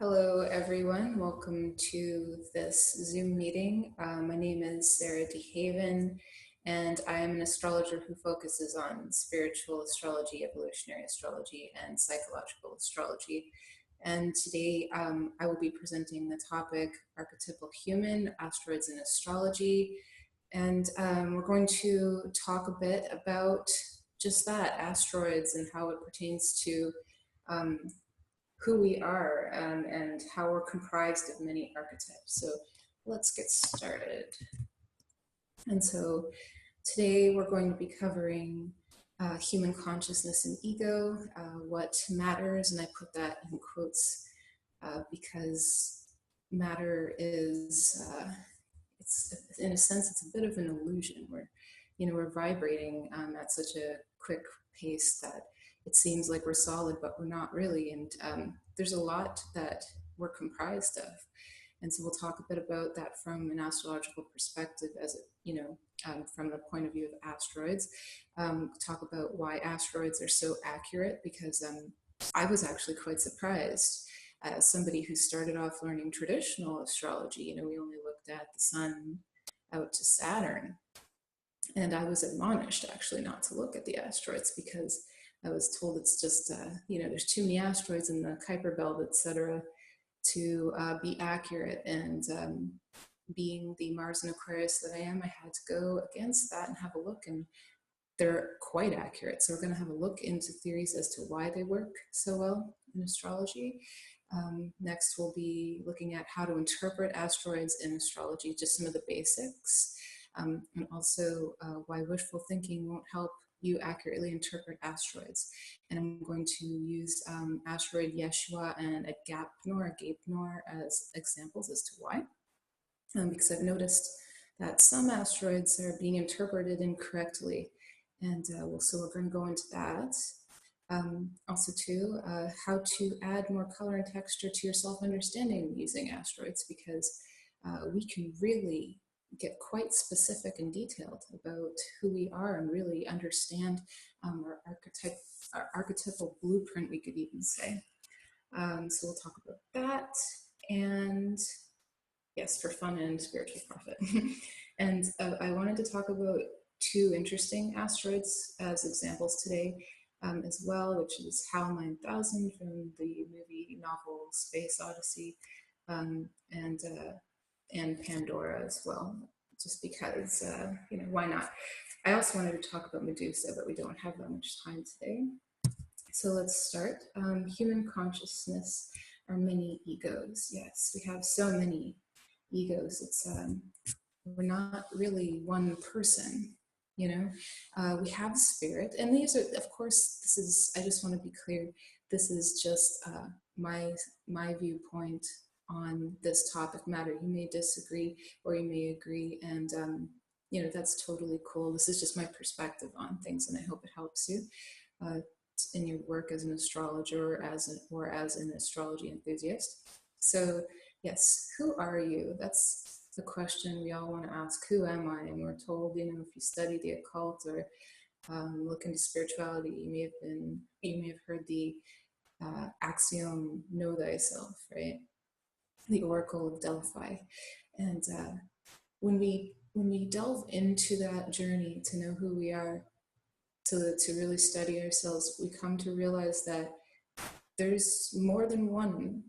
Hello, everyone. Welcome to this Zoom meeting. My name is Sarah DeHaven, and I am an astrologer who focuses on spiritual astrology, evolutionary astrology, and psychological astrology. And today I will be presenting the topic Archetypal Human, Asteroids in Astrology. And we're going to talk a bit about just that, asteroids, and how it pertains to who we are and how we're comprised of many archetypes. So let's get started. And so today we're going to be covering human consciousness and ego, what matters, and I put that in quotes because matter is, it's in a sense, it's a bit of an illusion. We're vibrating at such a quick pace that it seems like we're solid, but we're not really. And there's a lot that we're comprised of. And so we'll talk a bit about that from an astrological perspective, from the point of view of asteroids. Talk about why asteroids are so accurate, because I was actually quite surprised. As somebody who started off learning traditional astrology, we only looked at the sun out to Saturn. And I was admonished actually not to look at the asteroids because I was told it's just, there's too many asteroids in the Kuiper belt, etc., to be accurate. And being the Mars and Aquarius that I am, I had to go against that and have a look, and they're quite accurate. So we're going to have a look into theories as to why they work so well in astrology. Next, we'll be looking at how to interpret asteroids in astrology, just some of the basics, and also why wishful thinking won't help you accurately interpret asteroids. And I'm going to use asteroid Yeshua and a Gapnor as examples as to why, because I've noticed that some asteroids are being interpreted incorrectly, and so we're going to go into that. Also too, how to add more color and texture to your self-understanding using asteroids, because we can really get quite specific and detailed about who we are and really understand our archetypal blueprint, we could even say. So we'll talk about that, and yes, for fun and spiritual profit. And I wanted to talk about two interesting asteroids as examples today as well, which is HAL 9000 from the movie novel Space Odyssey, and Pandora as well, just because, why not? I also wanted to talk about Medusa, but we don't have that much time today. So let's start. Human consciousness are many egos. Yes, we have so many egos. It's we're not really one person. We have spirit, and these are, of course, I just want to be clear, this is just my viewpoint on this topic matter. You may disagree or you may agree, and that's totally cool. This is just my perspective on things, and I hope it helps you in your work as an astrologer or as an astrology enthusiast. So yes, who are you? That's the question we all want to ask. Who am I? And we're told, if you study the occult or look into spirituality, you may have heard the axiom, know thyself, right? The Oracle of Delphi. And when we delve into that journey to know who we are, to really study ourselves, we come to realize that there's more than one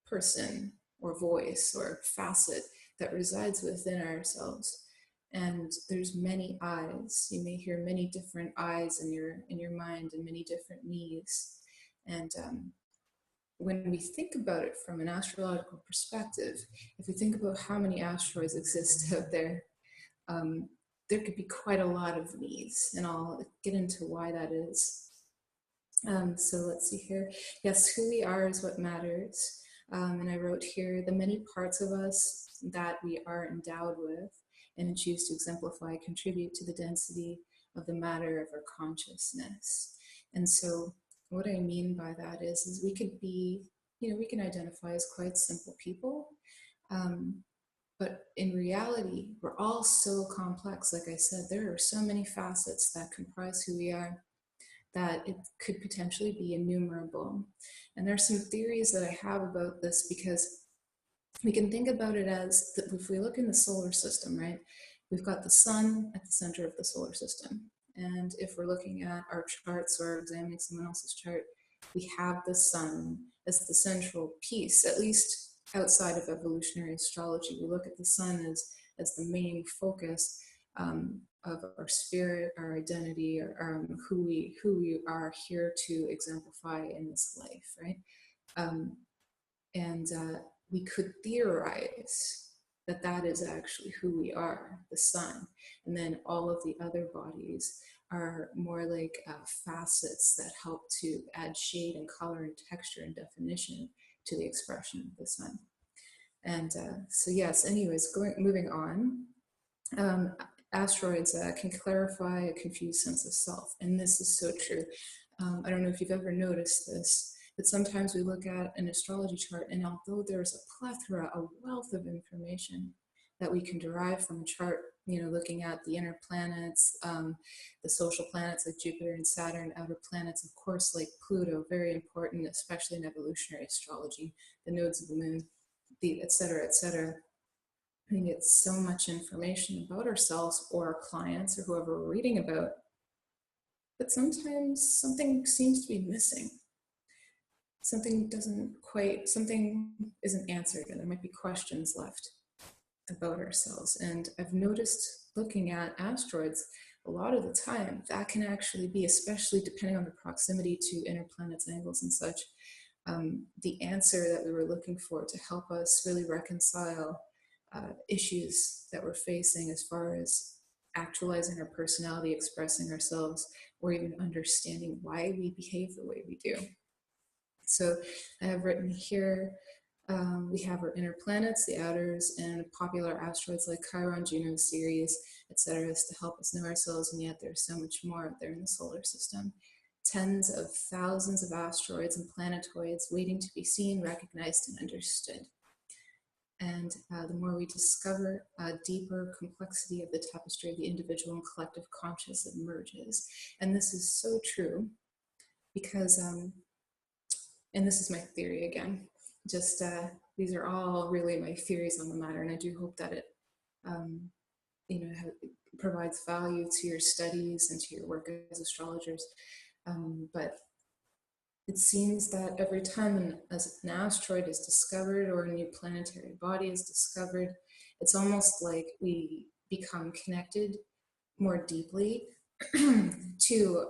person or voice or facet that resides within ourselves, and there's many eyes. You may hear many different eyes in your mind and many different me's, and when we think about it from an astrological perspective, if we think about how many asteroids exist out there, there could be quite a lot of me's, and I'll get into why that is. So let's see here. Yes, who we are is what matters. And I wrote here, the many parts of us that we are endowed with and choose to exemplify contribute to the density of the matter of our consciousness. And so what I mean by that is we could be, we can identify as quite simple people, but in reality, we're all so complex. Like I said, there are so many facets that comprise who we are. that it could potentially be innumerable. And there's some theories that I have about this, because we can think about it as that if we look in the solar system, right, we've got the sun at the center of the solar system. And if we're looking at our charts or examining someone else's chart, we have the sun as the central piece, at least outside of evolutionary astrology. We look at the sun as the main focus of our spirit, our identity, or who we are here to exemplify in this life, right? And we could theorize that that is actually who we are, the sun. And then all of the other bodies are more like facets that help to add shade and color and texture and definition to the expression of the sun. And so yes, anyways, moving on. Asteroids can clarify a confused sense of self. And this is so true. I don't know if you've ever noticed this, but sometimes we look at an astrology chart, and although there's a plethora, a wealth of information that we can derive from a chart, you know, looking at the inner planets, the social planets like Jupiter and Saturn, outer planets, of course, like Pluto, very important, especially in evolutionary astrology, the nodes of the moon, et cetera, et cetera. I think it's so much information about ourselves or our clients or whoever we're reading about, but sometimes something seems to be missing. Something isn't answered, and there might be questions left about ourselves. And I've noticed looking at asteroids, a lot of the time, that can actually be, especially depending on the proximity to inner planets, angles and such, the answer that we were looking for to help us really reconcile issues that we're facing as far as actualizing our personality, expressing ourselves, or even understanding why we behave the way we do. So I have written here, we have our inner planets, the outers, and popular asteroids like Chiron, Juno, Ceres, etc., to help us know ourselves, and yet there's so much more out there in the solar system. Tens of thousands of asteroids and planetoids waiting to be seen, recognized, and understood. And the more we discover, a deeper complexity of the tapestry of the individual and collective conscious emerges. And this is so true because, and this is my theory again, just these are all really my theories on the matter, and I do hope that it provides value to your studies and to your work as astrologers. But it seems that every time an asteroid is discovered or a new planetary body is discovered, it's almost like we become connected more deeply to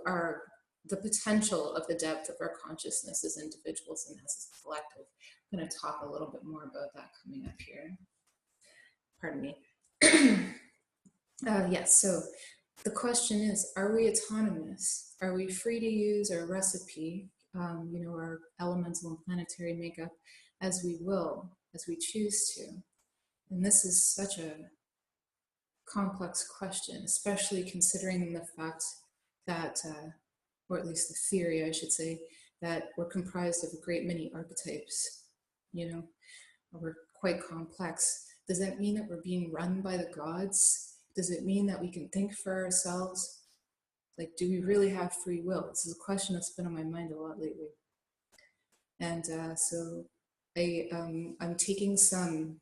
the potential of the depth of our consciousness as individuals and as a collective. I'm going to talk a little bit more about that coming up here. Pardon me. Yes, so the question is, are we autonomous? Are we free to use our recipe, our elemental and planetary makeup as we will, as we choose to? And this is such a complex question, especially considering the fact that, or at least the theory, I should say, that we're comprised of a great many archetypes, we're quite complex. Does that mean that we're being run by the gods? Does it mean that we can think for ourselves? Like, do we really have free will? This is a question that's been on my mind a lot lately. And so I'm taking some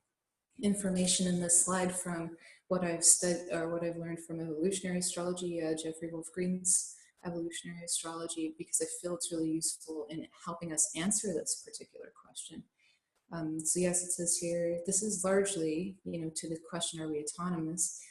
information in this slide from what I've studied or what I've learned from evolutionary astrology, Jeffrey Wolf Green's Evolutionary Astrology, because I feel it's really useful in helping us answer this particular question. So yes, it says here, this is largely, to the question, are we autonomous?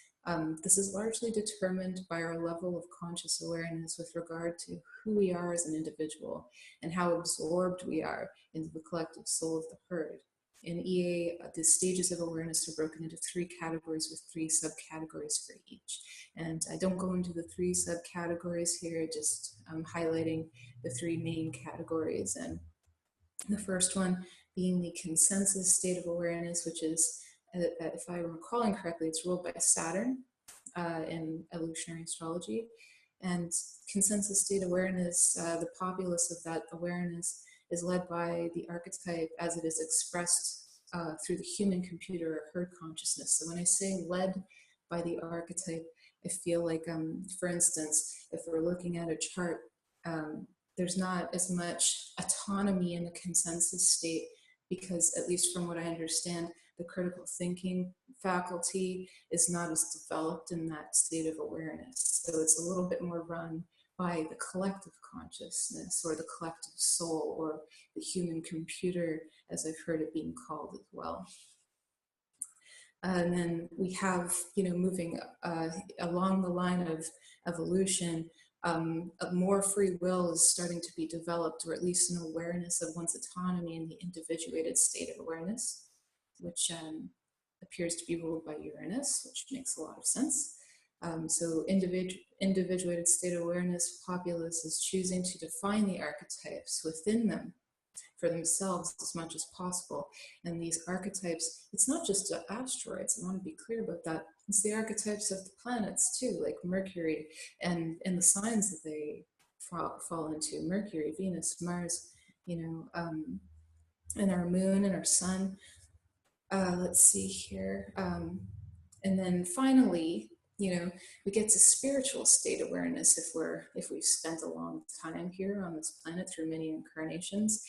This is largely determined by our level of conscious awareness with regard to who we are as an individual and how absorbed we are into the collective soul of the herd. In EA, the stages of awareness are broken into 3 categories with 3 subcategories for each. And I don't go into the 3 subcategories here, just highlighting the 3 main categories. And the first one being the consensus state of awareness, which is, if I'm recalling correctly, it's ruled by Saturn in evolutionary astrology. And consensus state awareness, the populace of that awareness is led by the archetype as it is expressed through the human computer or herd consciousness. So when I say led by the archetype, I feel like, for instance, if we're looking at a chart there's not as much autonomy in the consensus state, because at least from what I understand, the critical thinking faculty is not as developed in that state of awareness. So it's a little bit more run by the collective consciousness, or the collective soul, or the human computer, as I've heard it being called as well. And then we have, moving along the line of evolution, more free will is starting to be developed, or at least an awareness of one's autonomy in the individuated state of awareness, which appears to be ruled by Uranus, which makes a lot of sense. So individuated state of awareness populace is choosing to define the archetypes within them for themselves as much as possible. And these archetypes, it's not just the asteroids, I want to be clear about that. It's the archetypes of the planets too, like Mercury, and the signs that they fall into: Mercury, Venus, Mars, and our moon and our sun. Let's see here. And then finally, we get to spiritual state awareness if we've spent a long time here on this planet through many incarnations,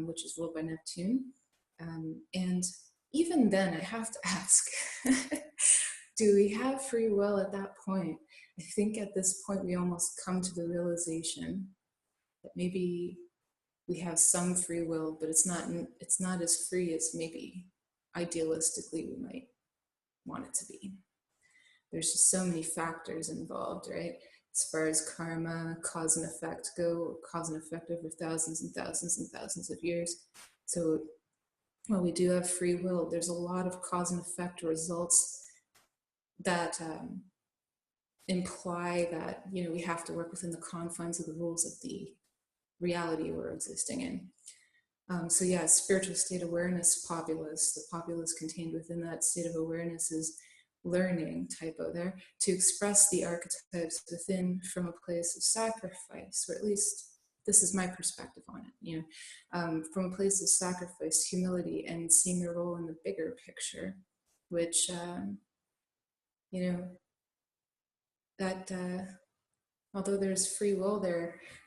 which is ruled by Neptune. And even then, I have to ask, do we have free will at that point? I think at this point, we almost come to the realization that maybe we have some free will, but it's not as free as maybe idealistically we might want it to be. There's just so many factors involved, right? As far as karma, cause and effect go, cause and effect over thousands and thousands and thousands of years. So while we do have free will, there's a lot of cause and effect results that imply that, we have to work within the confines of the rules of the reality we're existing in. So yeah, spiritual state awareness populace, the populace contained within that state of awareness is learning, typo there, to express the archetypes within from a place of sacrifice, or at least this is my perspective on it, from a place of sacrifice, humility, and seeing their role in the bigger picture, which, although there's free will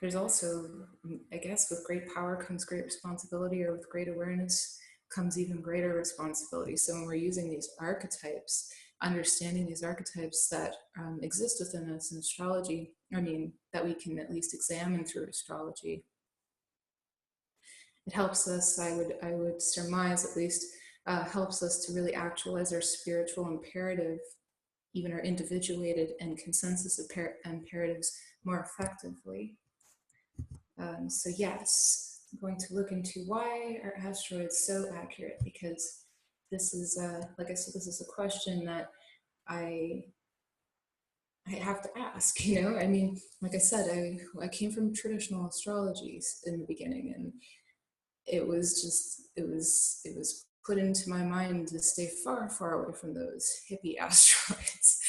there's also, I guess, with great power comes great responsibility, or with great awareness comes even greater responsibility. So when we're using these archetypes, understanding these archetypes that exist within us in astrology, that we can at least examine through astrology, it helps us, I would surmise at least, helps us to really actualize our spiritual imperative, even our individuated and consensus imperatives more effectively. So yes, I'm going to look into why are asteroids so accurate, because this is, like I said, this is a question that I have to ask, like I said, I came from traditional astrology in the beginning, and it was put into my mind to stay far, far away from those hippie asteroids.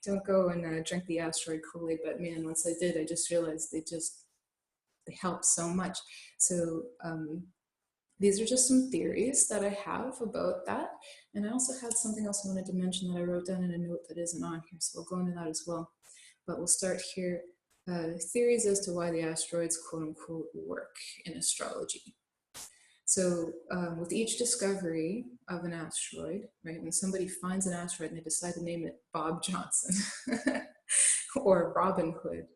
Don't go and drink the asteroid Kool-Aid. But man, once I did, I just realized they help so much. So these are just some theories that I have about that. And I also had something else I wanted to mention that I wrote down in a note that isn't on here, so we'll go into that as well. But we'll start here. Theories as to why the asteroids, quote unquote, work in astrology. So with each discovery of an asteroid, right, when somebody finds an asteroid and they decide to name it Bob Johnson or Robin Hood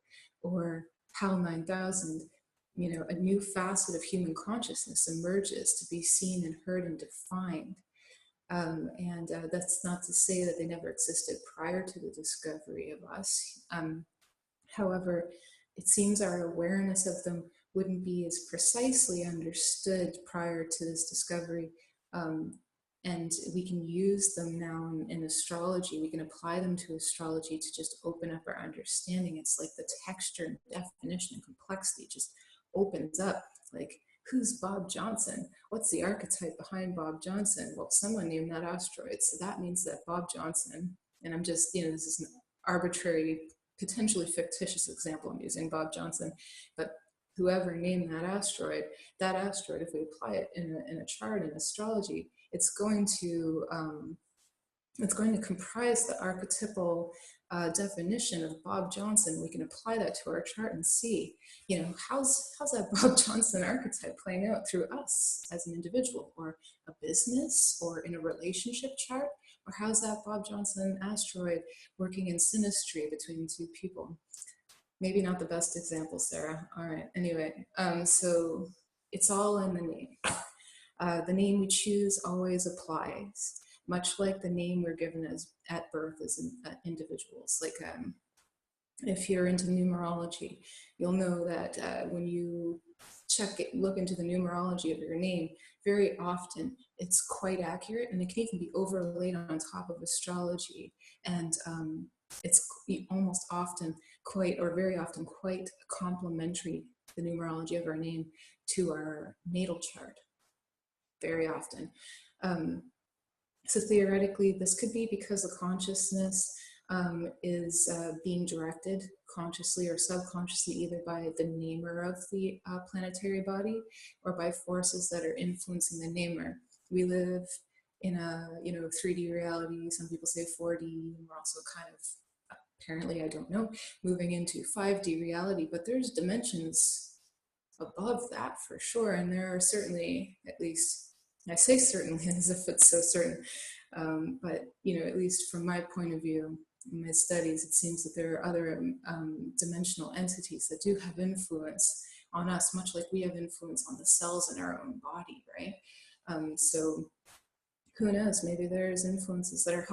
or HAL 9000, a new facet of human consciousness emerges to be seen and heard and defined. And that's not to say that they never existed prior to the discovery of us. However, it seems our awareness of them wouldn't be as precisely understood prior to this discovery. And we can use them now in astrology. We can apply them to astrology to just open up our understanding. It's like the texture and definition and complexity just opens up. Like, who's Bob Johnson? What's the archetype behind Bob Johnson? Well, someone named that asteroid. So that means that Bob Johnson, and I'm just, this is an arbitrary, potentially fictitious example I'm using, Bob Johnson, but whoever named that asteroid, if we apply it in a chart in astrology, it's going to it's going to comprise the archetypal definition of Bob Johnson. We can apply that to our chart and see, you know, how's that Bob Johnson archetype playing out through us as an individual, or a business, or in a relationship chart, or how's that Bob Johnson asteroid working in synastry between two people? Maybe not the best example, Sarah. All right, anyway, so it's all in the name. The name we choose always applies, much like the name we're given as at birth as individuals. Like if you're into numerology, you'll know that when you look into the numerology of your name, very often it's quite accurate, and it can even be overlaid on top of astrology. And it's almost often quite, or very often quite complementary, the numerology of our name, to our natal chart. Very often. So theoretically, this could be because the consciousness is being directed consciously or subconsciously, either by the namer of the planetary body or by forces that are influencing the namer. We live in a 3D reality. Some people say 4D. And we're also kind of, apparently, I don't know, moving into 5D reality. But there's dimensions above that for sure, and there are certainly, at least I say certainly as if it's so certain, but at least from my point of view, in my studies, it seems that there are other dimensional entities that do have influence on us, much like we have influence on the cells in our own body, right? So who knows, maybe there's influences that are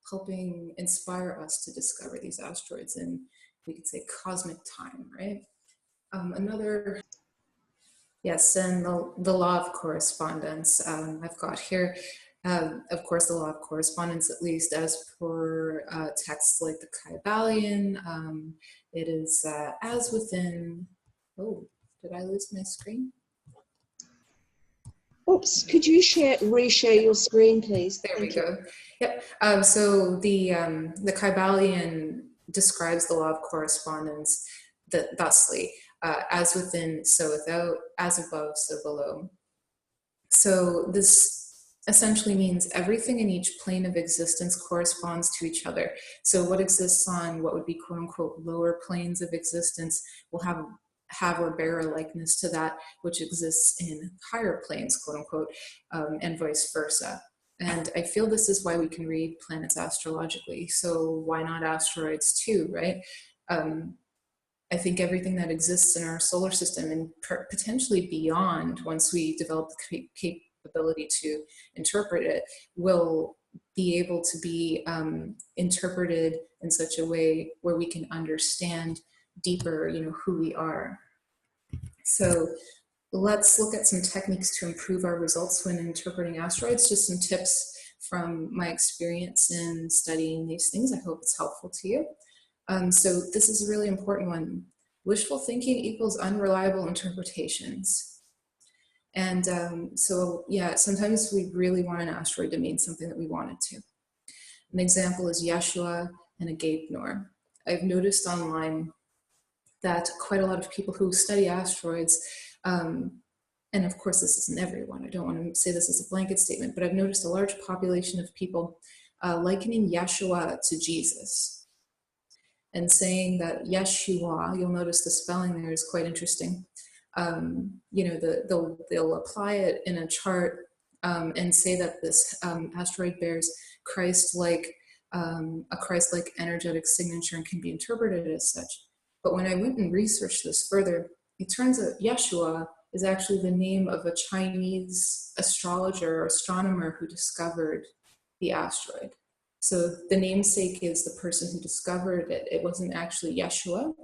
helping inspire us to discover these asteroids in, we could say, cosmic time, right? Yes, and the law of correspondence I've got here. Of course, the law of correspondence, at least as per texts like the Kybalion, it is as within. Oh, did I lose my screen? Oops, could you reshare your screen, please? There we go. Yep. So the Kybalion describes the law of correspondence thusly. As within, so without, as above, so below. So this essentially means everything in each plane of existence corresponds to each other. So what exists on what would be quote unquote lower planes of existence will have or bear a likeness to that which exists in higher planes, quote unquote, and vice versa. And I feel this is why we can read planets astrologically. So why not asteroids too, right? I think everything that exists in our solar system, and potentially beyond, once we develop the capability to interpret it, will be able to be interpreted in such a way where we can understand deeper, who we are. So let's look at some techniques to improve our results when interpreting asteroids. Just some tips from my experience in studying these things. I hope it's helpful to you. So this is a really important one. Wishful thinking equals unreliable interpretations. And so, yeah, sometimes we really want an asteroid to mean something that we want it to. An example is Yeshua and Agape Nor. I've noticed online that quite a lot of people who study asteroids, and of course this isn't everyone, I don't want to say this as a blanket statement, but I've noticed a large population of people likening Yeshua to Jesus, and saying that Yeshua, you'll notice the spelling there is quite interesting. They'll apply it in a chart and say that this asteroid bears Christ-like, a Christ-like energetic signature and can be interpreted as such. But when I went and researched this further, it turns out Yeshua is actually the name of a Chinese astrologer or astronomer who discovered the asteroid. So the namesake is the person who discovered it. It wasn't actually Yeshua.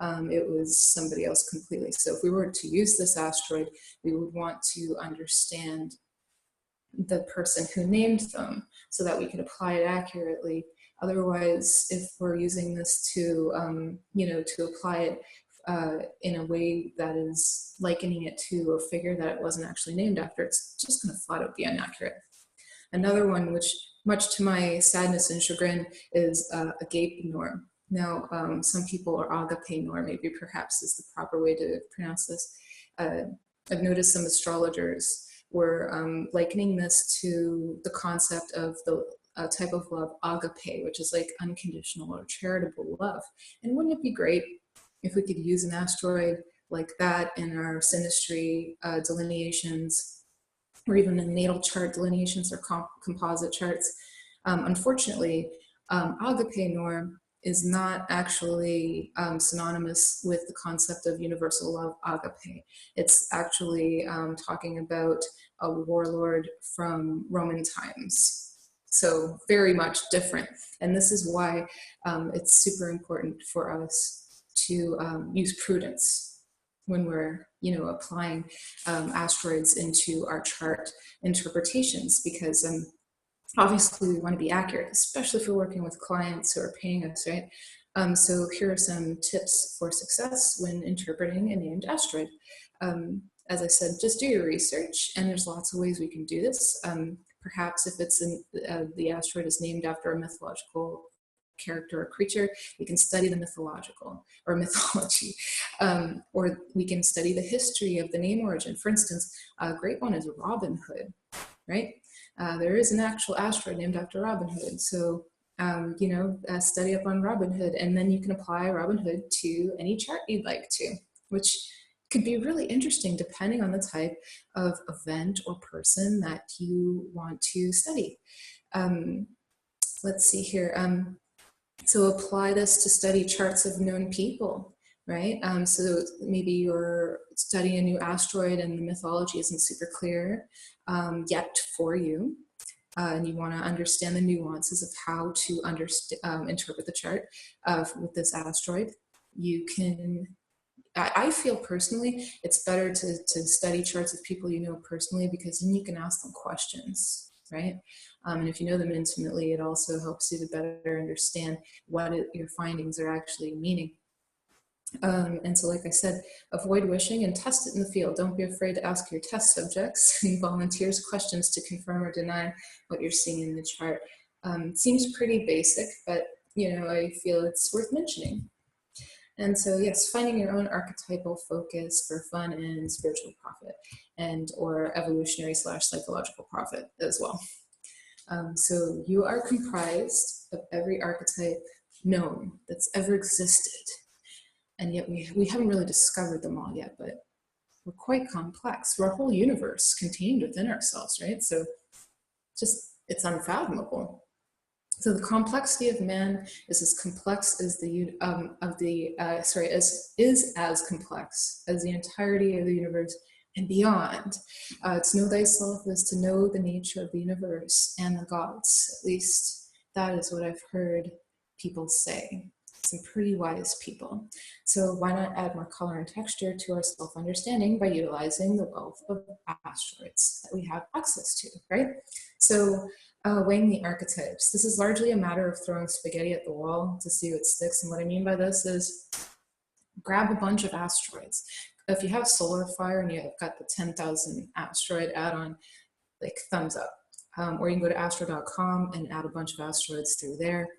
It was somebody else completely. So if we were to use this asteroid, we would want to understand the person who named them so that we could apply it accurately. Otherwise, if we're using this to, to apply it in a way that is likening it to a figure that it wasn't actually named after, it's just going to flat out be inaccurate. Another one, which much to my sadness and chagrin, is Agape Nor. Now, some people are Agape Nor, maybe perhaps is the proper way to pronounce this. I've noticed some astrologers we're likening this to the concept of the type of love, agape, which is like unconditional or charitable love. And wouldn't it be great if we could use an asteroid like that in our synastry delineations, or even in natal chart delineations or composite charts? Unfortunately, agape norm is not actually synonymous with the concept of universal love, agape. It's actually talking about a warlord from Roman times. So very much different. And this is why it's super important for us to use prudence when we're, applying asteroids into our chart interpretations, because obviously we want to be accurate, especially if we're working with clients who are paying us, right? So here are some tips for success when interpreting a named asteroid. As I said, just do your research, and there's lots of ways we can do this. Perhaps if it's the asteroid is named after a mythological character or creature, we can study the mythological or mythology, or we can study the history of the name origin. For instance, a great one is Robin Hood, right? There is an actual asteroid named after Robin Hood. So, study up on Robin Hood, and then you can apply Robin Hood to any chart you'd like to, which could be really interesting depending on the type of event or person that you want to study. Let's see here. So apply this to study charts of known people, right? So maybe you're studying a new asteroid and the mythology isn't super clear yet for you, and you want to understand the nuances of how to interpret the chart with this asteroid. You can, I feel personally, it's better to study charts of people you know personally, because then you can ask them questions, right? And if you know them intimately, it also helps you to better understand what your findings are actually meaning. And so, like I said, avoid wishing and test it in the field. Don't be afraid to ask your test subjects and volunteers questions to confirm or deny what you're seeing in the chart. Seems pretty basic, but I feel it's worth mentioning. And so, yes, finding your own archetypal focus for fun and spiritual profit, and or evolutionary/psychological profit as well. So you are comprised of every archetype known that's ever existed. And yet we haven't really discovered them all yet, but we're quite complex. We're a whole universe contained within ourselves, right? So it's unfathomable. So the complexity of man is as complex as is as complex as the entirety of the universe and beyond. To know thyself is to know the nature of the universe and the gods. At least that is what I've heard people say. Some pretty wise people. So why not add more color and texture to our self-understanding by utilizing the wealth of asteroids that we have access to, right? So weighing the archetypes. This is largely a matter of throwing spaghetti at the wall to see what sticks. And what I mean by this is grab a bunch of asteroids. If you have Solar Fire and you've got the 10,000 asteroid add-on, like thumbs up. Or you can go to astro.com and add a bunch of asteroids through there.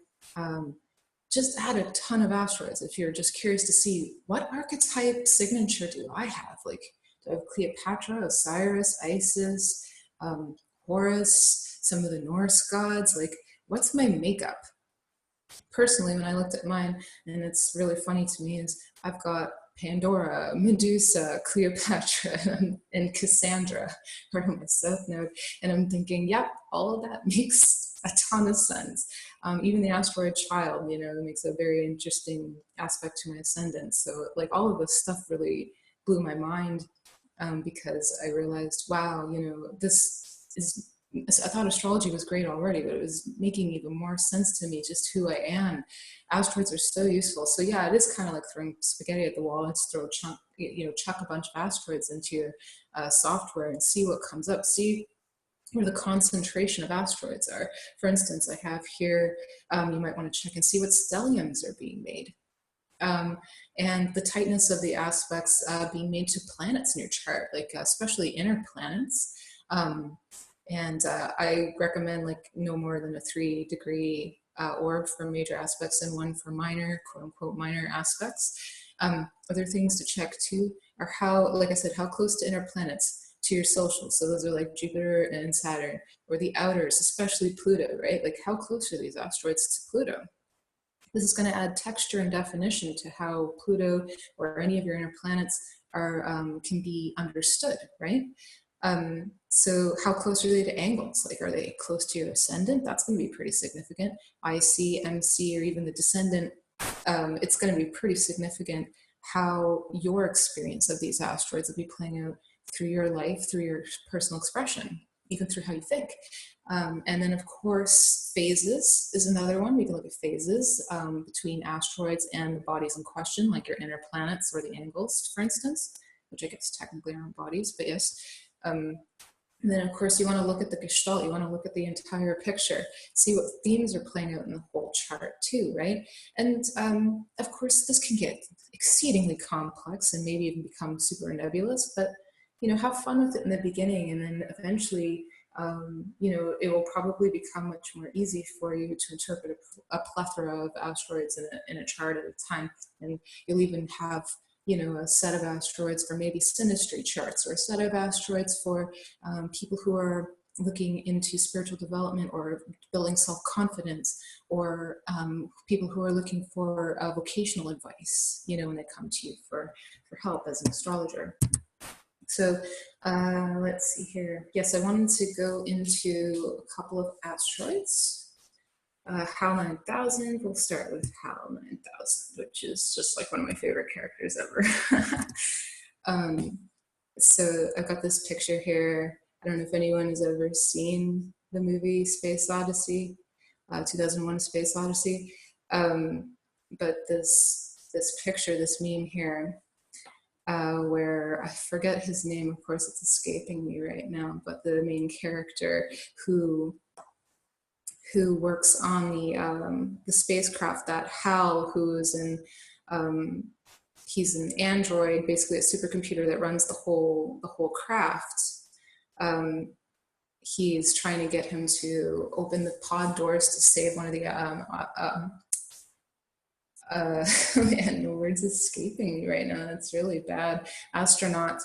Just add a ton of asteroids if you're just curious to see what archetype signature do I have? Like, do I have Cleopatra, Osiris, Isis, Horus, some of the Norse gods? Like, what's my makeup? Personally, when I looked at mine, and it's really funny to me, is I've got Pandora, Medusa, Cleopatra, and Cassandra right on my south node. And I'm thinking, yep, all of that makes a ton of sense. Even the asteroid child, it makes a very interesting aspect to my ascendant. So like all of this stuff really blew my mind because I realized, wow, I thought astrology was great already, but it was making even more sense to me just who I am. Asteroids are so useful. So yeah, it is kind of like throwing spaghetti at the wall. Let's chuck a bunch of asteroids into your software and see what comes up. See where the concentration of asteroids are. For instance, I have here, you might want to check and see what stelliums are being made. And the tightness of the aspects being made to planets in your chart, like especially inner planets. I recommend like no more than a 3-degree orb for major aspects and 1 for minor, quote unquote, minor aspects. Other things to check too are how, like I said, how close to inner planets to your social. So those are like Jupiter and Saturn, or the outers, especially Pluto, right? Like how close are these asteroids to Pluto? This is going to add texture and definition to how Pluto or any of your inner planets are can be understood, right? So how close are they to angles? Like, are they close to your ascendant? That's going to be pretty significant. IC, MC, or even the descendant, it's going to be pretty significant how your experience of these asteroids will be playing out through your life, through your personal expression, even through how you think. And then, of course, phases is another one. We can look at phases between asteroids and the bodies in question, like your inner planets or the angles, for instance, which I guess technically aren't bodies, but yes. And then, of course, you want to look at the gestalt. You want to look at the entire picture, see what themes are playing out in the whole chart too, right? And of course, this can get exceedingly complex and maybe even become super nebulous, but, you know, have fun with it in the beginning, and then eventually, you know, it will probably become much more easy for you to interpret a plethora of asteroids in a chart at a time. And you'll even have, you know, a set of asteroids for maybe synastry charts, or a set of asteroids for people who are looking into spiritual development or building self-confidence, or people who are looking for vocational advice, you know, when they come to you for help as an astrologer. So let's see here. Yes, I wanted to go into a couple of asteroids. HAL 9000, we'll start with HAL 9000, which is just like one of my favorite characters ever. So I've got this picture here. I don't know if anyone has ever seen the movie Space Odyssey, 2001: A Space Odyssey. But this picture, this meme here, where I forget his name, of course it's escaping me right now, but the main character who works on the spacecraft, that HAL, who is in, he's an android, basically a supercomputer that runs the whole craft. He's trying to get him to open the pod doors to save one of the man, the words escaping me right now. That's really bad. Astronaut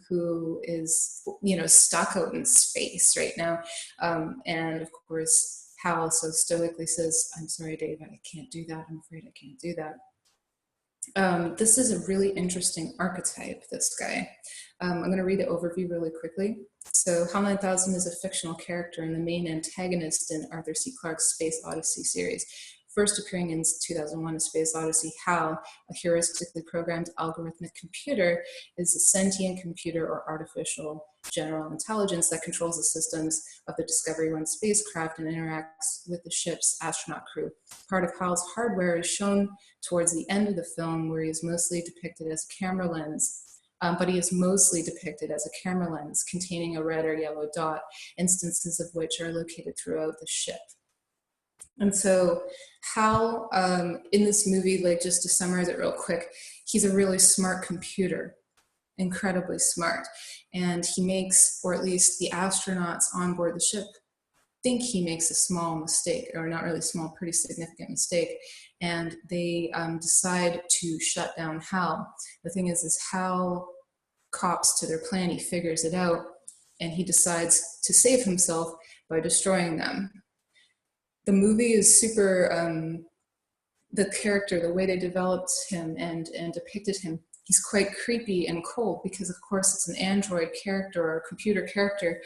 who is, you know, stuck out in space right now. And of course, Hal so stoically says, "I'm sorry, Dave, I can't do that. I'm afraid I can't do that." This is a really interesting archetype, this guy. I'm going to read the overview really quickly. So HAL 9000 is a fictional character and the main antagonist in Arthur C. Clarke's Space Odyssey series. First appearing in 2001: A Space Odyssey, HAL, a heuristically programmed algorithmic computer, is a sentient computer or artificial general intelligence that controls the systems of the Discovery 1 spacecraft and interacts with the ship's astronaut crew. Part of HAL's hardware is shown towards the end of the film, where he is mostly depicted as a camera lens. But he is mostly depicted as a camera lens containing a red or yellow dot, instances of which are located throughout the ship. And so Hal, in this movie, like just to summarize it real quick, he's a really smart computer, incredibly smart. And he makes, or at least the astronauts on board the ship think he makes a small mistake, or not really small, pretty significant mistake. And they decide to shut down Hal. The thing is Hal cops to their plan, he figures it out, and he decides to save himself by destroying them. The movie is super, the character, the way they developed him and depicted him, he's quite creepy and cold because, of course, it's an android character or a computer character,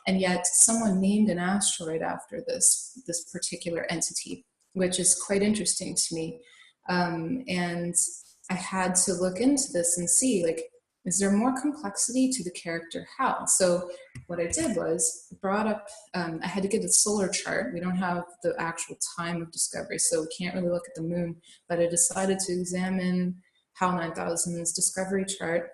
and yet someone named an asteroid after this particular entity, which is quite interesting to me. And I had to look into this and see, like, is there more complexity to the character Hal? So what I did was brought up, I had to get a solar chart. We don't have the actual time of discovery, so we can't really look at the moon, but I decided to examine HAL 9000's discovery chart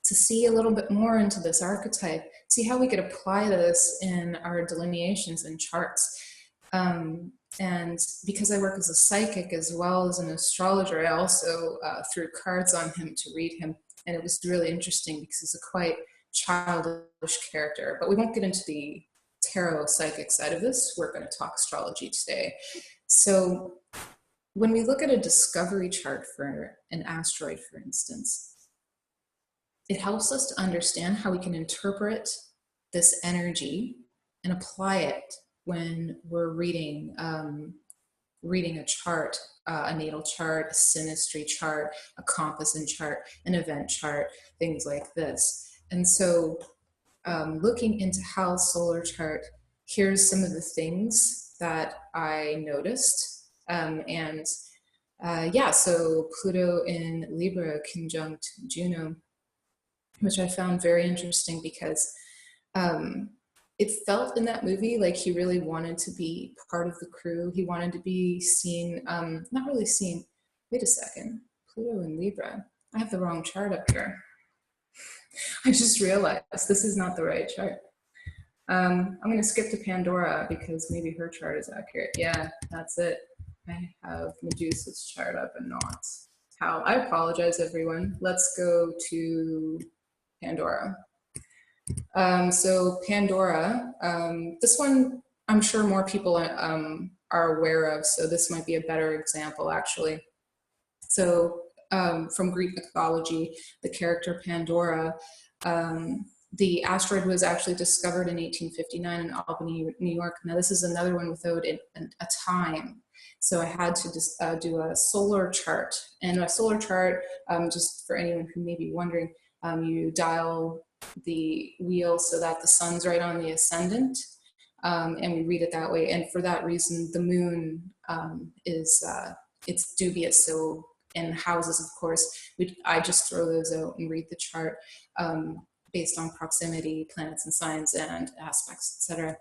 to see a little bit more into this archetype, see how we could apply this in our delineations and charts. And because I work as a psychic as well as an astrologer, I also threw cards on him to read him. And it was really interesting because he's a quite childish character. But we won't get into the tarot psychic side of this. We're going to talk astrology today. So when we look at a discovery chart for an asteroid, for instance, it helps us to understand how we can interpret this energy and apply it when we're reading a chart, a natal chart, a synastry chart, a composite chart, an event chart, things like this. And so looking into Hal's solar chart, here's some of the things that I noticed. Yeah, so Pluto in Libra conjunct Juno, which I found very interesting because it felt in that movie like he really wanted to be part of the crew. He wanted to be seen, not really seen. Wait a second, Pluto in Libra. I have the wrong chart up here. I just realized this is not the right chart. I'm going to skip to Pandora because maybe her chart is accurate. Yeah, that's it. I have Medusa's chart up and not Hal. I apologize, everyone. Let's go to Pandora. So Pandora, this one I'm sure more people are aware of, so this might be a better example actually. So from Greek mythology, the character Pandora, the asteroid was actually discovered in 1859 in Albany, New York. Now this is another one without a time. So I had to just do a solar chart. And a solar chart, just for anyone who may be wondering, you dial the wheel so that the sun's right on the ascendant, and we read it that way. And for that reason, the moon it's dubious. So in houses, of course, I just throw those out and read the chart based on proximity, planets and signs and aspects, etc.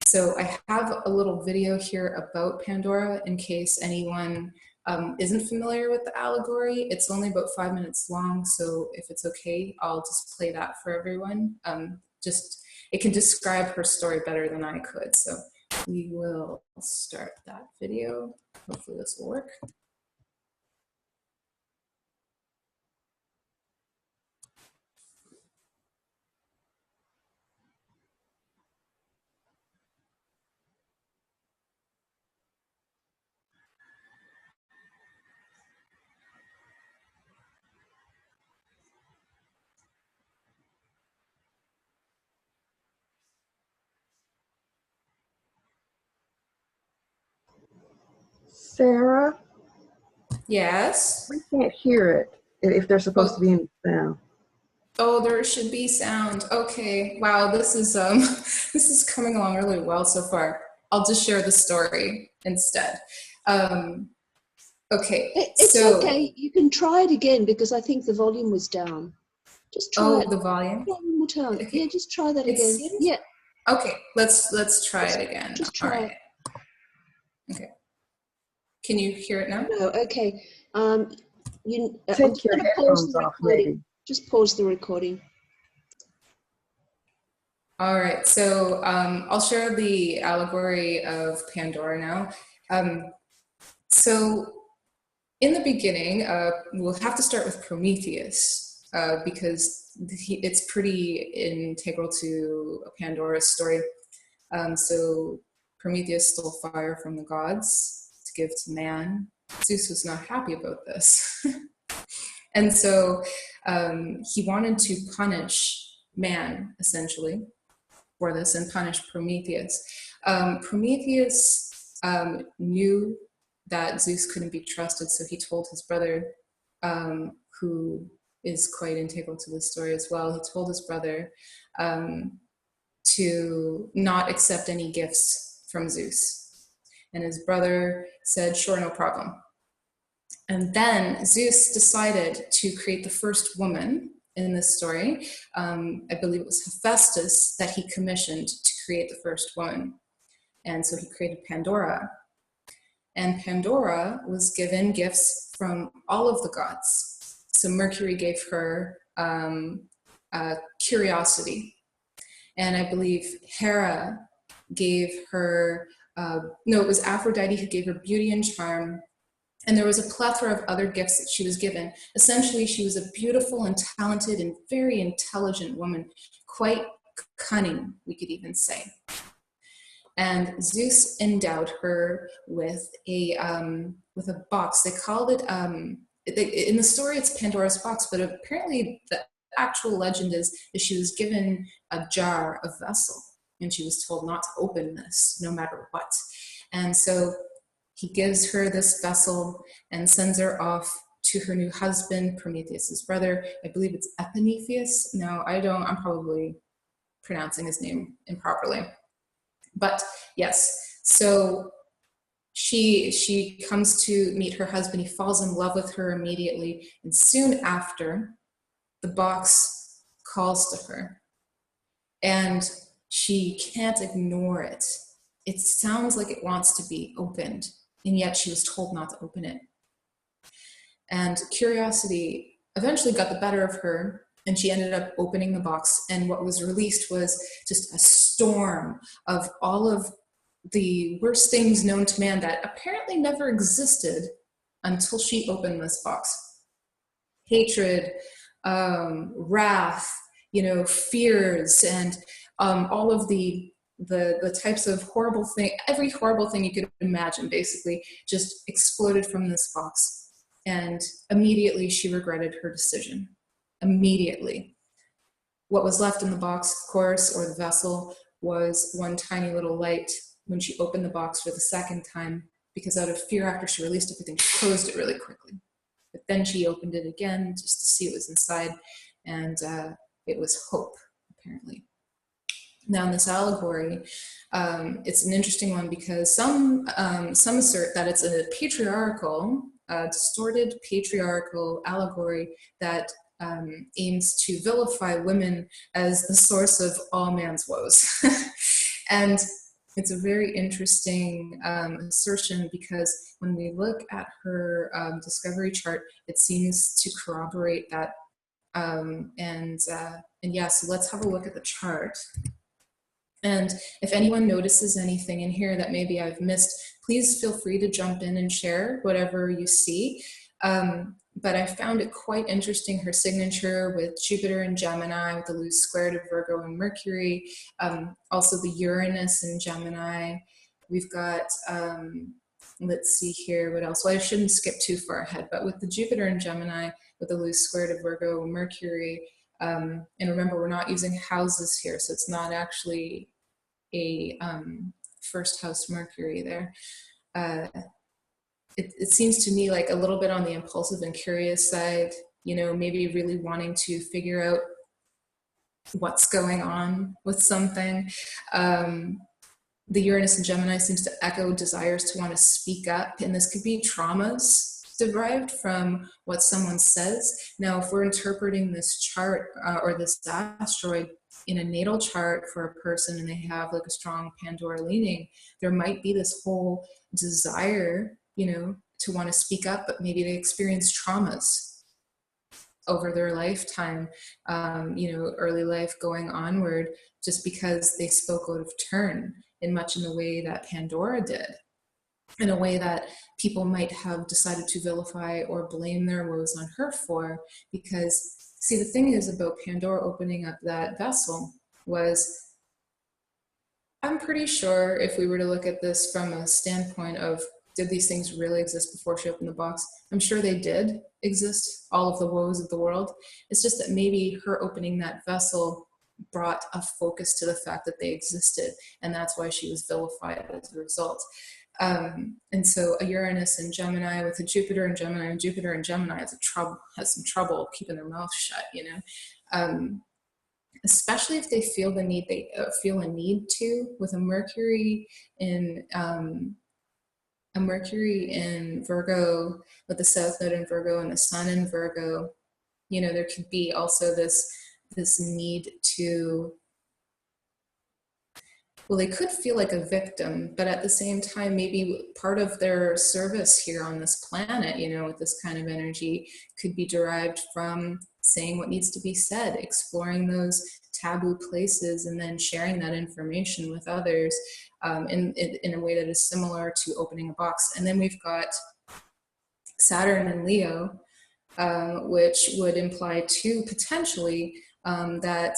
So I have a little video here about Pandora in case anyone isn't familiar with the allegory. It's only about 5 minutes long, so if it's okay, I'll just play that for everyone. It can describe her story better than I could. So we will start that video. Hopefully this will work. Sarah? Yes? We can't hear it if they're supposed to be in sound. Oh, there should be sound. Okay. Wow, this is this is coming along really well so far. I'll just share the story instead. Okay. It's okay. You can try it again because I think the volume was down. Just try it. The volume? One more time. Okay. Yeah, just try that again. Yeah. Okay, let's try it again. Just try it. Okay. Can you hear it now? No, okay. Take your headphones off, maybe. Just pause the recording. All right, so I'll share the allegory of Pandora now. So in the beginning, we'll have to start with Prometheus because it's pretty integral to Pandora's story. So Prometheus stole fire from the gods to give to man. Zeus was not happy about this. And so he wanted to punish man, essentially, for this and punish Prometheus. Prometheus knew that Zeus couldn't be trusted, so he told his brother, who is quite integral to the story as well, he told his brother to not accept any gifts from Zeus. And his brother said, sure, no problem. And then Zeus decided to create the first woman in this story. I believe it was Hephaestus that he commissioned to create the first woman. And so he created Pandora. And Pandora was given gifts from all of the gods. So Mercury gave her curiosity. And I believe Hera gave her, no, it was Aphrodite who gave her beauty and charm. And there was a plethora of other gifts that she was given. Essentially, she was a beautiful and talented and very intelligent woman, quite cunning, we could even say. And Zeus endowed her with a box. They called it, in the story it's Pandora's Box, but apparently the actual legend is she was given a jar, a vessel, and she was told not to open this no matter what. And so he gives her this vessel and sends her off to her new husband, Prometheus's brother. I believe it's Epimetheus. No, I'm probably pronouncing his name improperly. But yes, so she comes to meet her husband. He falls in love with her immediately. And soon after, the box calls to her. And she can't ignore it. It sounds like it wants to be opened, and yet she was told not to open it. And curiosity eventually got the better of her, and she ended up opening the box, and what was released was just a storm of all of the worst things known to man that apparently never existed until she opened this box. Hatred, wrath, fears, and all of the types of horrible thing, every horrible thing you could imagine basically just exploded from this box. And immediately she regretted her decision. Immediately. What was left in the box, of course, or the vessel, was one tiny little light. When she opened the box for the second time, because out of fear after she released everything, she closed it really quickly. But then she opened it again just to see what was inside, and it was hope, apparently. Now in this allegory, it's an interesting one because some assert that it's a patriarchal, distorted patriarchal allegory that aims to vilify women as the source of all man's woes. And it's a very interesting assertion because when we look at her discovery chart, it seems to corroborate that. And yeah, so let's have a look at the chart. And if anyone notices anything in here that maybe I've missed, please feel free to jump in and share whatever you see. But I found it quite interesting, her signature with Jupiter and Gemini, with the loose square to Virgo and Mercury, also the Uranus in Gemini. We've got, let's see here, what else? Well, I shouldn't skip too far ahead, but with the Jupiter and Gemini, with the loose square to Virgo and Mercury, and remember, we're not using houses here, so it's not actually a first house Mercury there. It seems to me like a little bit on the impulsive and curious side, maybe really wanting to figure out what's going on with something. The Uranus and Gemini seems to echo desires to want to speak up, and this could be traumas derived from what someone says. Now, if we're interpreting this chart or this asteroid in a natal chart for a person and they have like a strong Pandora leaning, there might be this whole desire, to want to speak up, but maybe they experience traumas over their lifetime, early life going onward, just because they spoke out of turn in much in the way that Pandora did, in a way that people might have decided to vilify or blame their woes on her for. Because, see, the thing is about Pandora opening up that vessel was, I'm pretty sure if we were to look at this from a standpoint of, did these things really exist before she opened the box? I'm sure they did exist, all of the woes of the world. It's just that maybe her opening that vessel brought a focus to the fact that they existed, and that's why she was vilified as a result. And so a Uranus and Gemini with a Jupiter and Gemini, and Jupiter and Gemini has some trouble keeping their mouth shut, especially if they feel the need, feel a need to, with a Mercury in Virgo, with the South Node in Virgo and the Sun in Virgo. There could be also this need to, well, they could feel like a victim, but at the same time, maybe part of their service here on this planet, with this kind of energy, could be derived from saying what needs to be said, exploring those taboo places, and then sharing that information with others in a way that is similar to opening a box. And then we've got Saturn and Leo, which would imply too, potentially, that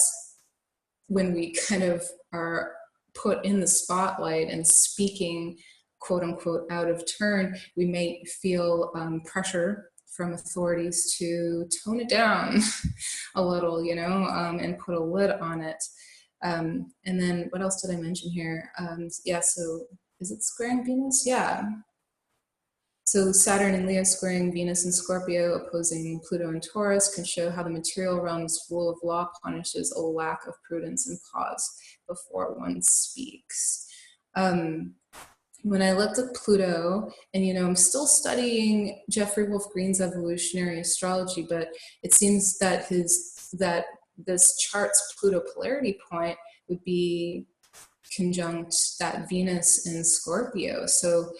when we kind of are put in the spotlight and speaking, quote unquote, out of turn, we may feel pressure from authorities to tone it down a little, you know, and put a lid on it. And then what else did I mention here? Yeah, so is it squaring Venus? Yeah. So Saturn in Leo squaring Venus in Scorpio, opposing Pluto in Taurus, can show how the material realm's rule of law punishes a lack of prudence and pause before one speaks. When I looked at Pluto, and you know, I'm still studying Jeffrey Wolf Green's Evolutionary Astrology, but it seems that this chart's Pluto polarity point would be conjunct that Venus in Scorpio. So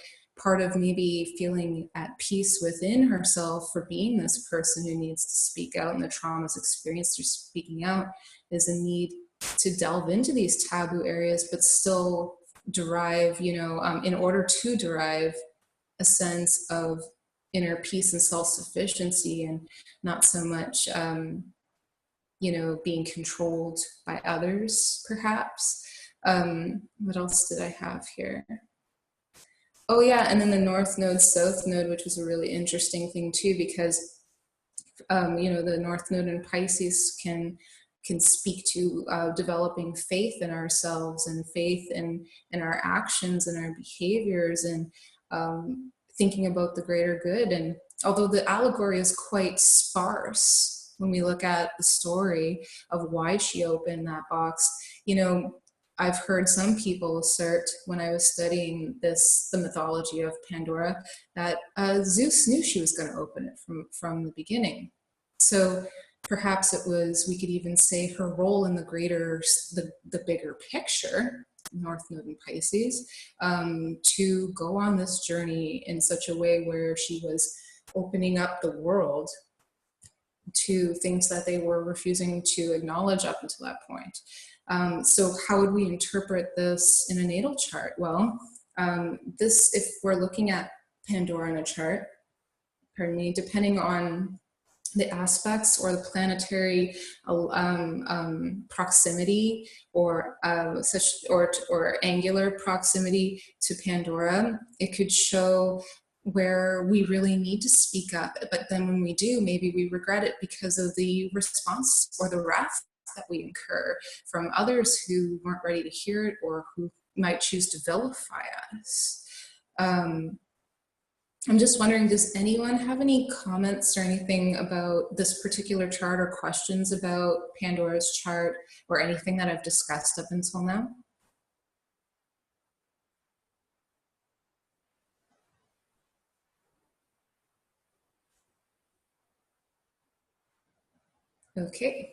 part of maybe feeling at peace within herself for being this person who needs to speak out and the traumas experienced through speaking out is a need to delve into these taboo areas, but still derive, you know, in order to derive a sense of inner peace and self-sufficiency, and not so much, you know, being controlled by others, perhaps. What else did I have here? Oh yeah, and then the North Node, South Node, which was a really interesting thing too, because you know, the North Node in Pisces can speak to developing faith in ourselves and faith in our actions and our behaviors, and thinking about the greater good. And although the allegory is quite sparse when we look at the story of why she opened that box, you know, I've heard some people assert when I was studying the mythology of Pandora, that Zeus knew she was going to open it from the beginning. So perhaps it was, we could even say, her role in the greater, the bigger picture, North Node in Pisces, to go on this journey in such a way where she was opening up the world to things that they were refusing to acknowledge up until that point. So how would we interpret this in a natal chart? Well, if we're looking at Pandora in a chart, pardon me, depending on the aspects or the planetary proximity or or angular proximity to Pandora, it could show where we really need to speak up, but then when we do, maybe we regret it because of the response or the wrath that we incur from others who weren't ready to hear it or who might choose to vilify us. I'm just wondering, does anyone have any comments or anything about this particular chart, or questions about Pandora's chart or anything that I've discussed up until now? Okay.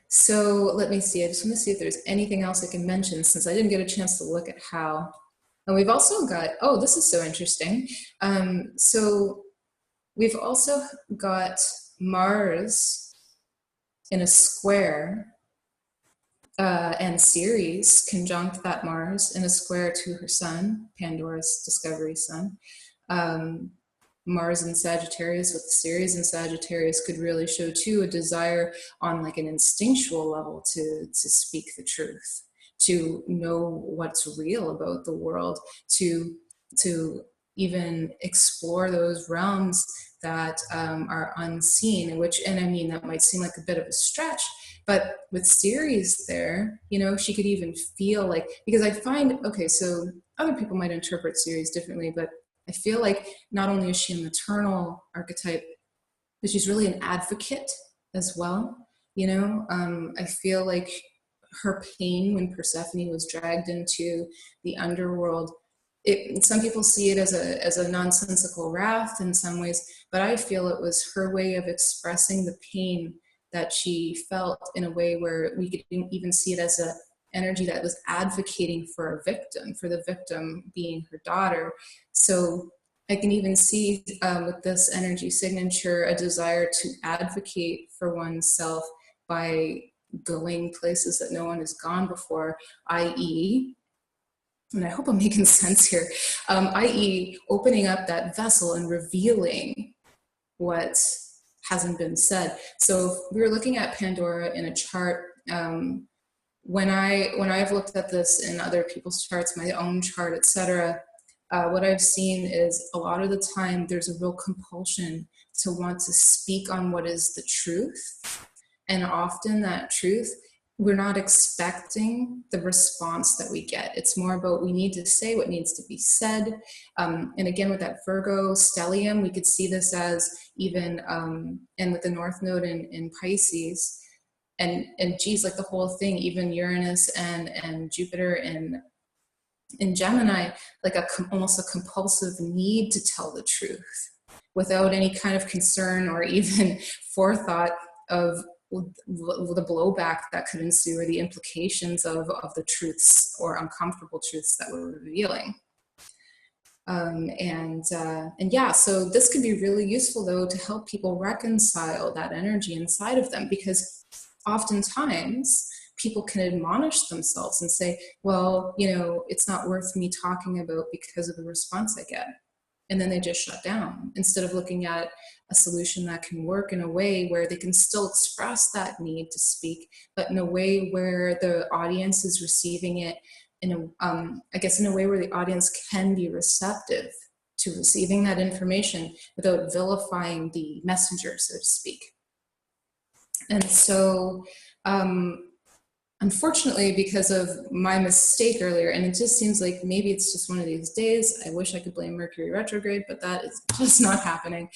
So let me see. I just want to see if there's anything else I can mention, since I didn't get a chance to look at how. And we've also got, oh, this is so interesting. So we've also got Mars in a square, and Ceres conjunct that Mars in a square to her sun, Pandora's discovery sun. Mars in Sagittarius with Ceres in Sagittarius could really show too a desire on like an instinctual level to speak the truth, to know what's real about the world, to even explore those realms that are unseen, and I mean, that might seem like a bit of a stretch, but with Ceres there, you know, she could even feel like, because I find, okay, so other people might interpret Ceres differently, but I feel like not only is she a maternal archetype, but she's really an advocate as well. You know, I feel like her pain when Persephone was dragged into the underworld, some people see it as a nonsensical wrath in some ways, but I feel it was her way of expressing the pain that she felt in a way where we could even see it as a energy that was advocating for a victim, for the victim being her daughter. So I can even see with this energy signature a desire to advocate for oneself by going places that no one has gone before, i.e., and I hope I'm making sense here, i.e. opening up that vessel and revealing what hasn't been said. So if we were looking at Pandora in a chart, when I've looked at this in other people's charts, my own chart, etc., what I've seen is a lot of the time there's a real compulsion to want to speak on what is the truth. And often that truth, we're not expecting the response that we get. It's more about we need to say what needs to be said. And again, with that Virgo stellium, we could see this as even, and with the North Node in Pisces, and geez, like the whole thing, even Uranus and Jupiter in Gemini, like almost a compulsive need to tell the truth without any kind of concern or even forethought of the blowback that could ensue or the implications of the truths or uncomfortable truths that we're revealing. And yeah, so this could be really useful though to help people reconcile that energy inside of them, because oftentimes people can admonish themselves and say, well, you know, it's not worth me talking about because of the response I get. And then they just shut down instead of looking at a solution that can work in a way where they can still express that need to speak, but in a way where the audience is receiving it in a, I guess in a way where the audience can be receptive to receiving that information without vilifying the messenger, so to speak. And so, unfortunately, because of my mistake earlier, and it just seems like maybe it's just one of these days, I wish I could blame Mercury retrograde, but that is just not happening.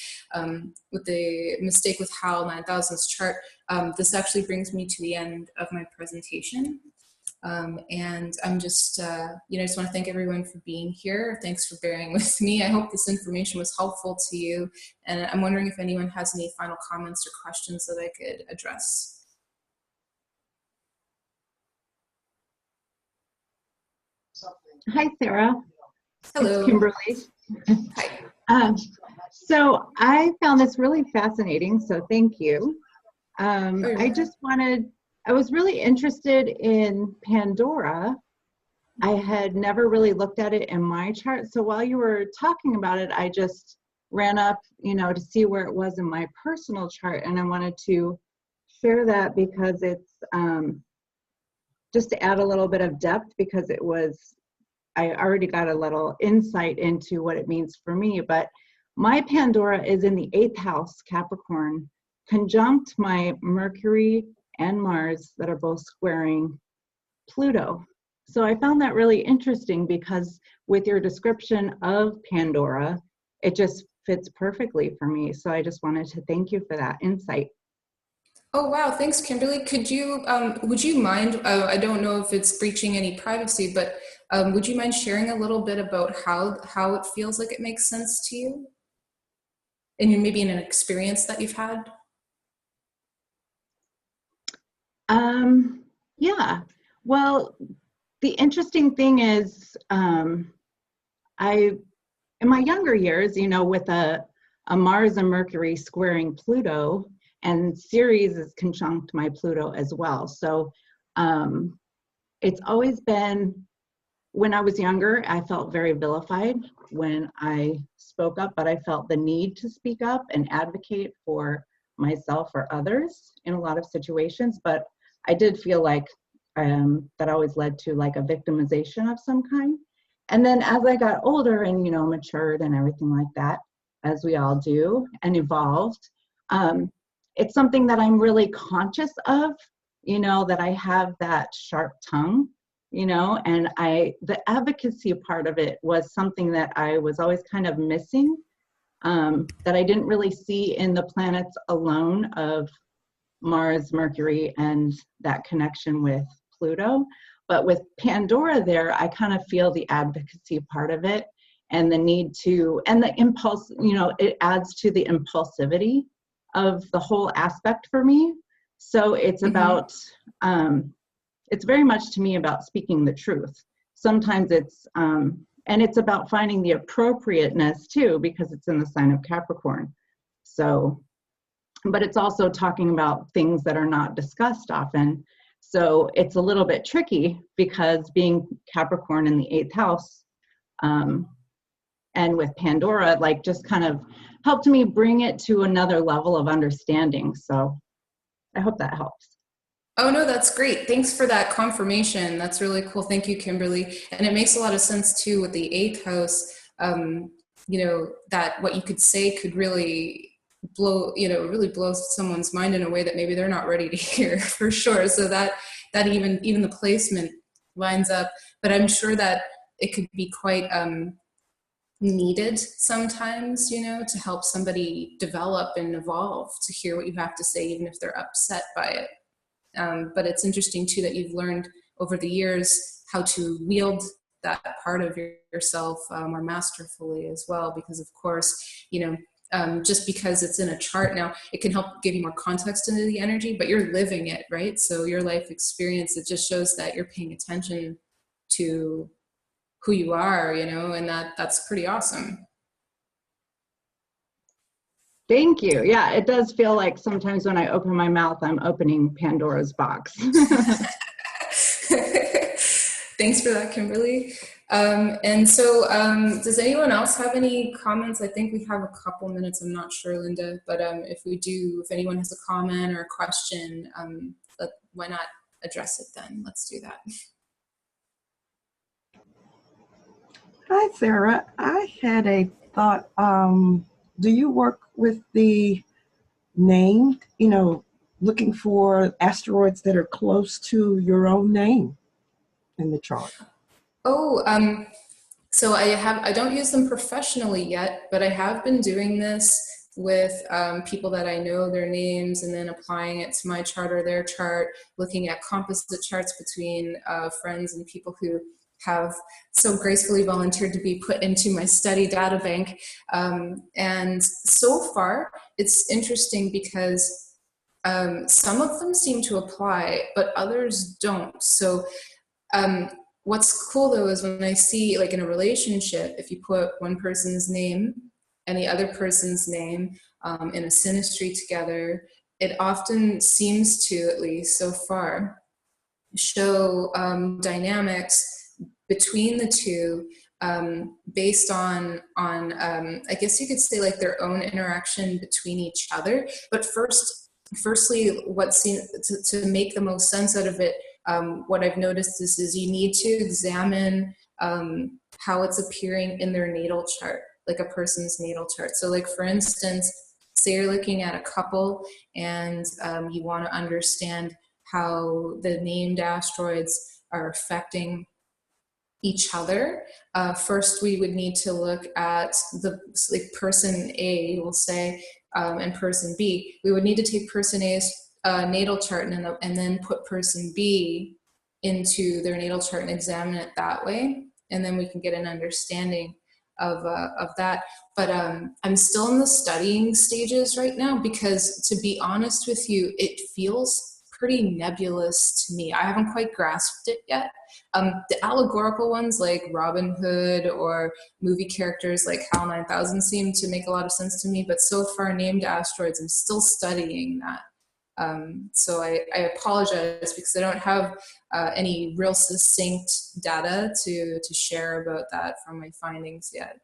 With the mistake with HAL 9000's chart, this actually brings me to the end of my presentation. And I'm just, you know, I just want to thank everyone for being here. Thanks for bearing with me. I hope this information was helpful to you. And I'm wondering if anyone has any final comments or questions that I could address. Hi, Sarah. Hello. It's Kimberly. Hi. So I found this really fascinating, so thank you. I was really interested in Pandora. I had never really looked at it in my chart, so while you were talking about it, I just ran up, you know, to see where it was in my personal chart, and I wanted to share that because it's just to add a little bit of depth, because it was, I already got a little insight into what it means for me, but my Pandora is in the 8th house, Capricorn, conjunct my Mercury and Mars that are both squaring Pluto. So I found that really interesting because with your description of Pandora, it just fits perfectly for me. So I just wanted to thank you for that insight. Oh, wow. Thanks, Kimberly. Could you, would you mind, I don't know if it's breaching any privacy, but would you mind sharing a little bit about how it feels like it makes sense to you? And maybe in an experience that you've had? Yeah. Well, the interesting thing is, in my younger years, you know, with a Mars and Mercury squaring Pluto, and Ceres is conjunct my Pluto as well. So it's always been, when I was younger, I felt very vilified when I spoke up, but I felt the need to speak up and advocate for myself or others in a lot of situations. But I did feel like that always led to like a victimization of some kind. And then as I got older and, you know, matured and everything like that, as we all do, and evolved, it's something that I'm really conscious of, you know, that I have that sharp tongue, you know, and the advocacy part of it was something that I was always kind of missing, that I didn't really see in the planets alone of Mars, Mercury, and that connection with Pluto. But with Pandora there, I kind of feel the advocacy part of it and the need to, and the impulse, you know, it adds to the impulsivity of the whole aspect for me. So it's about, it's very much to me about speaking the truth. Sometimes it's, and it's about finding the appropriateness too, because it's in the sign of Capricorn. So, but it's also talking about things that are not discussed often. So it's a little bit tricky because being Capricorn in the 8th house, and with Pandora, like just kind of helped me bring it to another level of understanding. So I hope that helps. Oh, no, that's great. Thanks for that confirmation. That's really cool. Thank you, Kimberly. And it makes a lot of sense too with the 8th house. you know, that what you could say could really blow, you know, really blow someone's mind in a way that maybe they're not ready to hear, for sure. So that even the placement lines up, but I'm sure that it could be quite needed sometimes, you know, to help somebody develop and evolve, to hear what you have to say, even if they're upset by it. But it's interesting too that you've learned over the years how to wield that part of yourself more masterfully as well, because of course, you know, just because it's in a chart now, it can help give you more context into the energy, but you're living it, right? So your life experience, it just shows that you're paying attention to who you are, you know, and that's pretty awesome. Thank you. Yeah, it does feel like sometimes when I open my mouth, I'm opening Pandora's box. Thanks for that, Kimberly. And so does anyone else have any comments? I think we have a couple minutes. I'm not sure, Linda, but if we do, if anyone has a comment or a question, why not address it then? Let's do that. Hi, Sarah. I had a thought. Do you work with the named, you know, looking for asteroids that are close to your own name in the chart? Oh, so I don't use them professionally yet, but I have been doing this with people that I know their names, and then applying it to my chart or their chart, looking at composite charts between friends and people who have so gracefully volunteered to be put into my study data bank. And so far, it's interesting because some of them seem to apply, but others don't. So what's cool though is when I see, like in a relationship, if you put one person's name and the other person's name in a synastry together, it often seems to, at least so far, show dynamics between the two based on I guess you could say like their own interaction between each other. But firstly, what seems to make the most sense out of it, what I've noticed is you need to examine how it's appearing in their natal chart, like a person's natal chart. So like for instance, say you're looking at a couple and you want to understand how the named asteroids are affecting each other. First, we would need to look at the like person A, we'll say, and person B. We would need to take person A's natal chart and then put person B into their natal chart and examine it that way, and then we can get an understanding of that. But I'm still in the studying stages right now, because to be honest with you, it feels pretty nebulous to me. I haven't quite grasped it yet. The allegorical ones like Robin Hood or movie characters like HAL 9000 seem to make a lot of sense to me, but so far named asteroids, I'm still studying that. So I apologize because I don't have any real succinct data to share about that from my findings yet.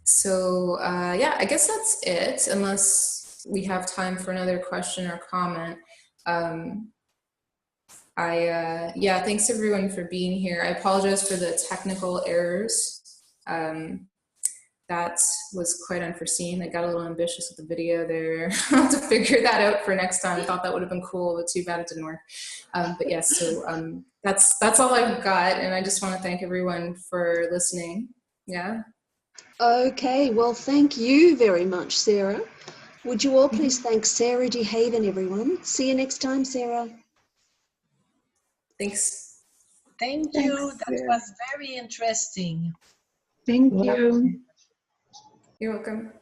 So yeah, I guess that's it, unless we have time for another question or comment. Yeah, thanks everyone for being here. I apologize for the technical errors. That was quite unforeseen. I got a little ambitious with the video there. I'll have to figure that out for next time. I thought that would have been cool, but too bad it didn't work. But yes, yeah, so that's all I've got, and I just want to thank everyone for listening. Yeah. Okay, well, thank you very much, Sarah. Would you all please thank Sarah DeHaven, everyone. See you next time, Sarah. Thanks. Thank you. That was very interesting. Thank you. You're welcome.